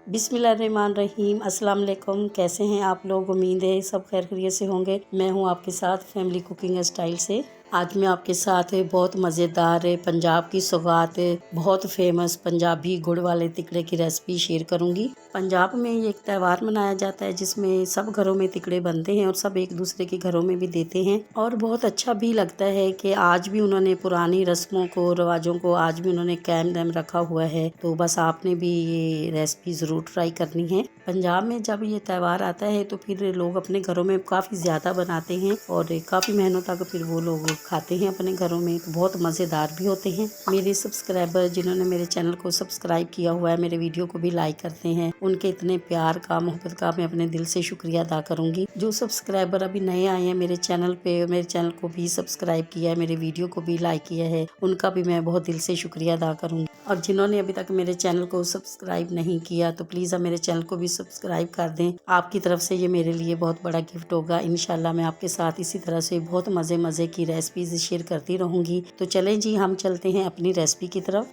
बिस्मिल्लाहिर्रहमानिर्रहीम। अस्सलाम वालेकुम। कैसे हैं आप लोग? उम्मीद है सब खैर खैरियत से होंगे। मैं हूं आपके साथ फैमिली कुकिंग स्टाइल से। आज मैं आपके साथ बहुत मज़ेदार पंजाब की सौगात बहुत फेमस पंजाबी गुड़ वाले तिकड़े की रेसिपी शेयर करूंगी। पंजाब में ये एक त्यौहार मनाया जाता है जिसमें सब घरों में तिकड़े बनते हैं और सब एक दूसरे के घरों में भी देते हैं और बहुत अच्छा भी लगता है कि आज भी उन्होंने पुरानी रस्मों को रिवाजों को आज भी उन्होंने कायम दायम रखा हुआ है। तो बस आपने भी ये रेसिपी ज़रूर ट्राई करनी है। पंजाब में जब ये त्यौहार आता है तो फिर लोग अपने घरों में काफ़ी ज़्यादा बनाते हैं और काफ़ी महीनों तक फिर वो लोग खाते हैं अपने घरों में। तो बहुत मज़ेदार भी होते हैं। मेरे सब्सक्राइबर जिन्होंने मेरे चैनल को सब्सक्राइब किया हुआ है, मेरे वीडियो को भी लाइक करते हैं, उनके इतने प्यार का मोहब्बत का मैं अपने दिल से शुक्रिया अदा करूंगी। जो सब्सक्राइबर अभी नए आए हैं मेरे चैनल पे, मेरे चैनल को भी सब्सक्राइब किया है, मेरे वीडियो को भी लाइक किया है, उनका भी मैं बहुत दिल से शुक्रिया अदा करूंगी। और जिन्होंने अभी तक मेरे चैनल को सब्सक्राइब नहीं किया तो प्लीज़ आप मेरे चैनल को भी सब्सक्राइब कर दें। आपकी तरफ से ये मेरे लिए बहुत बड़ा गिफ्ट होगा। इंशाल्लाह मैं आपके साथ इसी तरह से बहुत मज़े की रेसिपीज शेयर करती रहूँगी। तो चलें जी, हम चलते हैं अपनी रेसिपी की तरफ।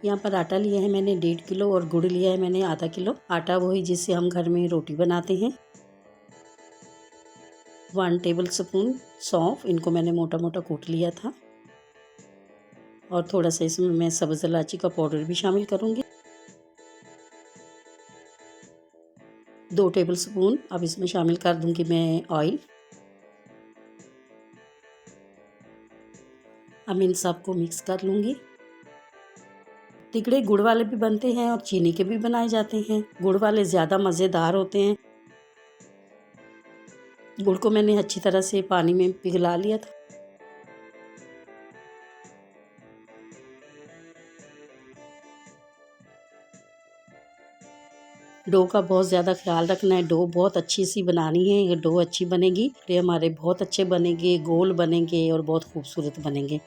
यहाँ पर आटा लिया है मैंने 1.5 किलो और गुड़ लिया है मैंने आधा किलो। आटा वही जिससे हम घर में रोटी बनाते हैं। 1 टेबल स्पून सौंफ, इनको मैंने मोटा मोटा कूट लिया था। और थोड़ा सा इसमें मैं सब्ज़ इलायची का पाउडर भी शामिल करूँगी। 2 टेबल स्पून अब इसमें शामिल कर दूँगी मैं ऑयल। अब इन सबको मिक्स कर लूँगी। तिकड़े गुड़ वाले भी बनते हैं और चीनी के भी बनाए जाते हैं। गुड़ वाले ज़्यादा मज़ेदार होते हैं। गुड़ को मैंने अच्छी तरह से पानी में पिघला लिया था। डो का बहुत ज़्यादा ख्याल रखना है। डो बहुत अच्छी सी बनानी है। ये डो अच्छी बनेगी तो हमारे बहुत अच्छे बनेंगे, गोल बनेंगे और बहुत खूबसूरत बनेंगे।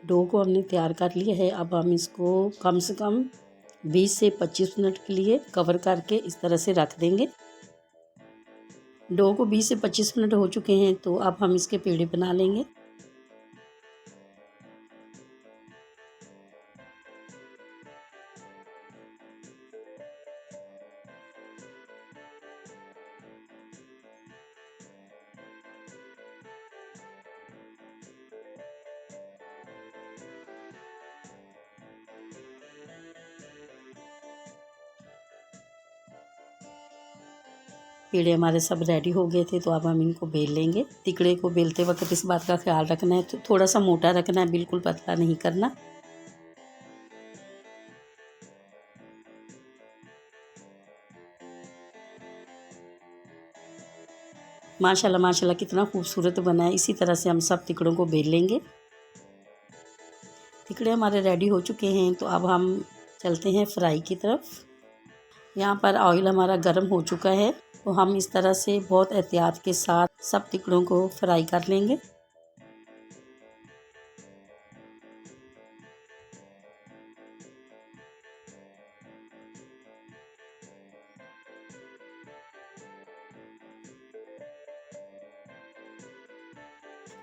डो को हमने तैयार कर लिया है। अब हम इसको कम से कम 20 से 25 मिनट के लिए कवर करके इस तरह से रख देंगे। डो को 20 से 25 मिनट हो चुके हैं तो अब हम इसके पेड़े बना लेंगे। पेड़े हमारे सब रेडी हो गए थे तो अब हम इनको बेल लेंगे। तिकड़े को बेलते वक्त इस बात का ख्याल रखना है तो थोड़ा सा मोटा रखना है, बिल्कुल पतला नहीं करना। माशाल्लाह माशाल्लाह कितना खूबसूरत बना है। इसी तरह से हम सब तिकड़ों को बेल लेंगे। तिकड़े हमारे रेडी हो चुके हैं तो अब हम चलते हैं फ्राई की तरफ। यहाँ पर ऑयल हमारा गर्म हो चुका है तो हम इस तरह से बहुत एहतियात के साथ सब तिकड़ों को फ्राई कर लेंगे।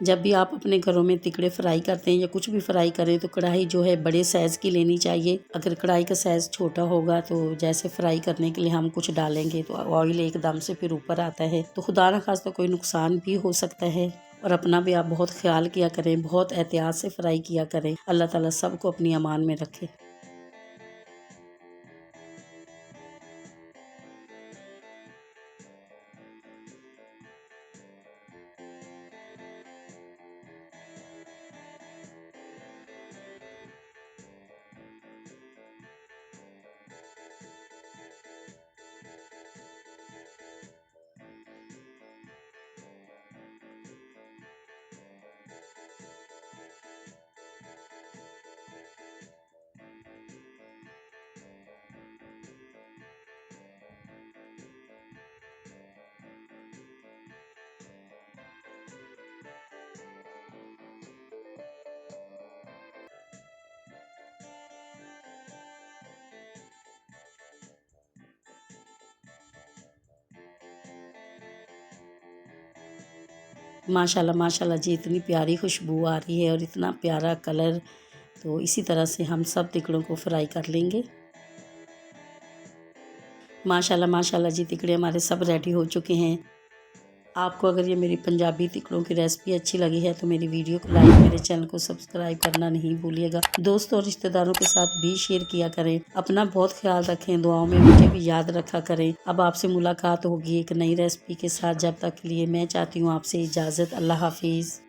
जब भी आप अपने घरों में तिकड़े फ्राई करते हैं या कुछ भी फ्राई करें तो कढ़ाई जो है बड़े साइज़ की लेनी चाहिए। अगर कढ़ाई का साइज़ छोटा होगा तो जैसे फ्राई करने के लिए हम कुछ डालेंगे तो ऑयल एकदम से फिर ऊपर आता है तो खुदा न खास्ता कोई नुकसान भी हो सकता है। और अपना भी आप बहुत ख्याल किया करें, बहुत एहतियात से फ्राई किया करें। अल्लाह ताला सबको अपनी अमान में रखे। माशाल्लाह माशाल्लाह जी, इतनी प्यारी खुशबू आ रही है और इतना प्यारा कलर। तो इसी तरह से हम सब तिकड़ों को फ्राई कर लेंगे। माशाल्लाह माशाल्लाह जी, तिकड़े हमारे सब रेडी हो चुके हैं। आपको अगर ये मेरी पंजाबी तिकड़ों की रेसिपी अच्छी लगी है तो मेरी वीडियो को लाइक, मेरे चैनल को सब्सक्राइब करना नहीं भूलिएगा। दोस्तों और रिश्तेदारों के साथ भी शेयर किया करें। अपना बहुत ख्याल रखें, दुआओं में मुझे भी याद रखा करें। अब आपसे मुलाकात होगी एक नई रेसिपी के साथ। जब तक के लिए मैं चाहती हूँ आपसे इजाज़त। अल्लाह हाफिज़।